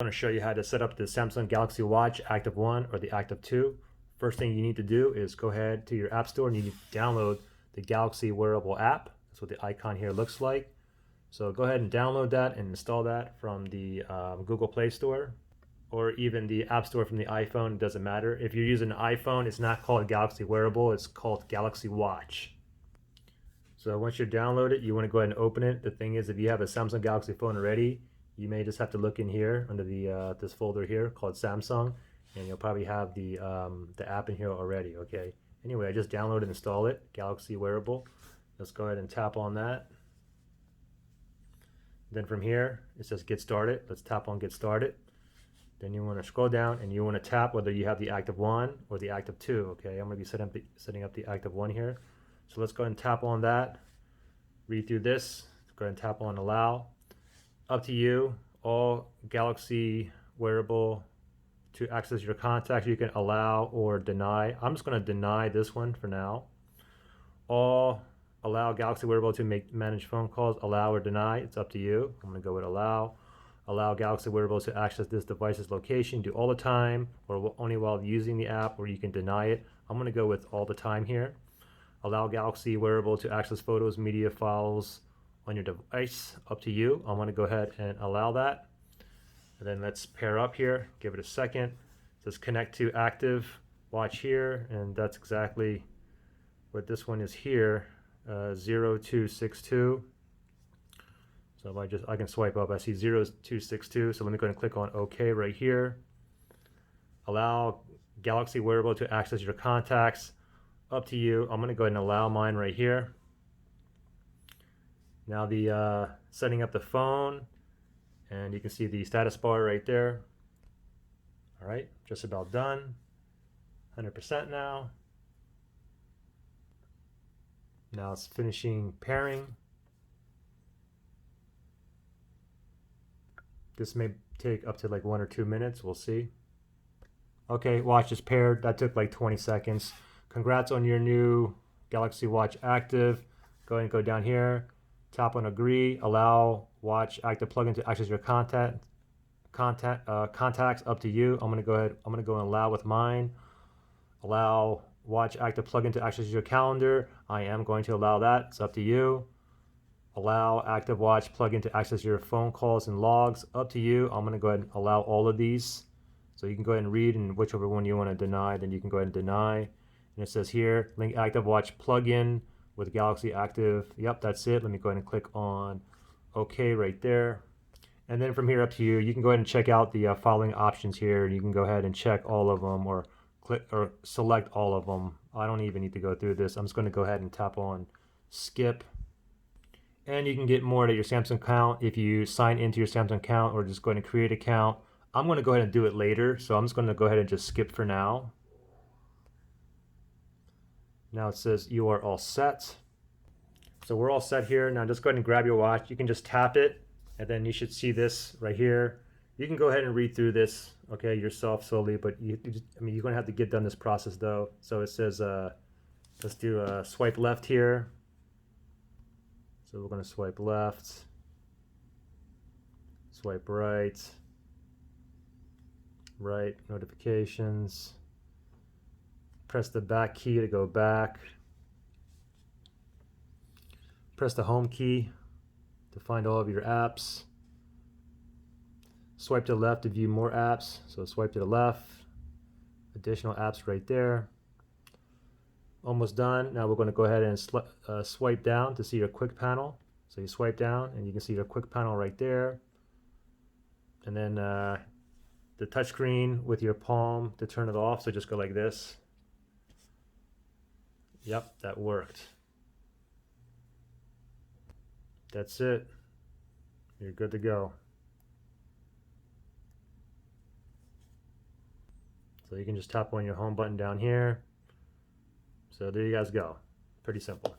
I'm going to show you how to set up the Samsung Galaxy Watch Active 1 or the Active 2. First thing you need to do is go ahead to your App Store and you need to download the Galaxy Wearable app. That's what the icon here looks like. So go ahead and download that and install that from the Google Play Store or even the App Store from the iPhone. It doesn't matter. If you're using an iPhone, it's not called Galaxy Wearable, it's called Galaxy Watch. So once you download it, you want to go ahead and open it. The thing is, if you have a Samsung Galaxy phone already, you may just have to look in here under the this folder here called Samsung, and you'll probably have the app in here already. Okay. Anyway, I just downloaded and installed it, Galaxy Wearable. Let's go ahead and tap on that. Then from here, it says Get Started. Let's tap on Get Started. Then you want to scroll down and you want to tap whether you have the Active 1 or the Active 2. Okay, I'm going to be setting up the Active 1 here. So let's go ahead and tap on that. Read through this. Go ahead and tap on Allow. Up to you. All Galaxy Wearable to access your contacts, you can allow or deny. I'm just going to deny this one for now. All allow Galaxy Wearable to manage phone calls, allow or deny. It's up to you. I'm going to go with allow. Allow Galaxy Wearable to access this device's location, do all the time or only while using the app, or you can deny it. I'm going to go with all the time here. Allow Galaxy Wearable to access photos, media files on your device, up to you. I'm going to go ahead and allow that. And then let's pair up here, give it a second. It says connect to active watch here, and that's exactly what this one is here, 0262. So if I can swipe up, I see 0262. So let me go ahead and click on OK right here. Allow Galaxy Wearable to access your contacts, up to you. I'm going to go ahead and allow mine right here. Now the setting up the phone, and you can see the status bar right there. All right, just about done. 100% now. Now it's finishing pairing. This may take up to like 1 or 2 minutes, we'll see. Okay, watch is paired. That took like 20 seconds. Congrats on your new Galaxy Watch Active. Go ahead and go down here. Tap on agree. Allow Watch Active plugin to access your contacts. Up to you. I'm gonna go and allow with mine. Allow Watch Active plugin to access your calendar. I am going to allow that. It's up to you. Allow Active Watch plugin to access your phone calls and logs. Up to you. I'm gonna go ahead and allow all of these. So you can go ahead and read, and whichever one you want to deny, then you can go ahead and deny. And it says here, link Active Watch plugin with Galaxy Active. Yep, that's it. Let me go ahead and click on OK right there. And then from here up to you, you can go ahead and check out the following options here. You can go ahead and check all of them or click or select all of them. I don't even need to go through this. I'm just going to go ahead and tap on skip. And you can get more to your Samsung account if you sign into your Samsung account or just go ahead and create an account. I'm going to go ahead and do it later, so I'm just going to go ahead and just skip for now. Now it says you are all set. So we're all set here. Now just go ahead and grab your watch. You can just tap it, and then you should see this right here. You can go ahead and read through this, okay, yourself slowly, but you're going to have to get done this process though. So it says, let's do a swipe left here. So we're going to swipe left, swipe right, notifications. Press the back key to go back. Press the home key to find all of your apps. Swipe to the left to view more apps. So swipe to the left. Additional apps right there. Almost done. Now we're going to go ahead and swipe down to see your quick panel. So you swipe down and you can see your quick panel right there. And then the touchscreen with your palm to turn it off. So just go like this. Yep, that worked. That's it. You're good to go. So you can just tap on your home button down here. So there you guys go. Pretty simple.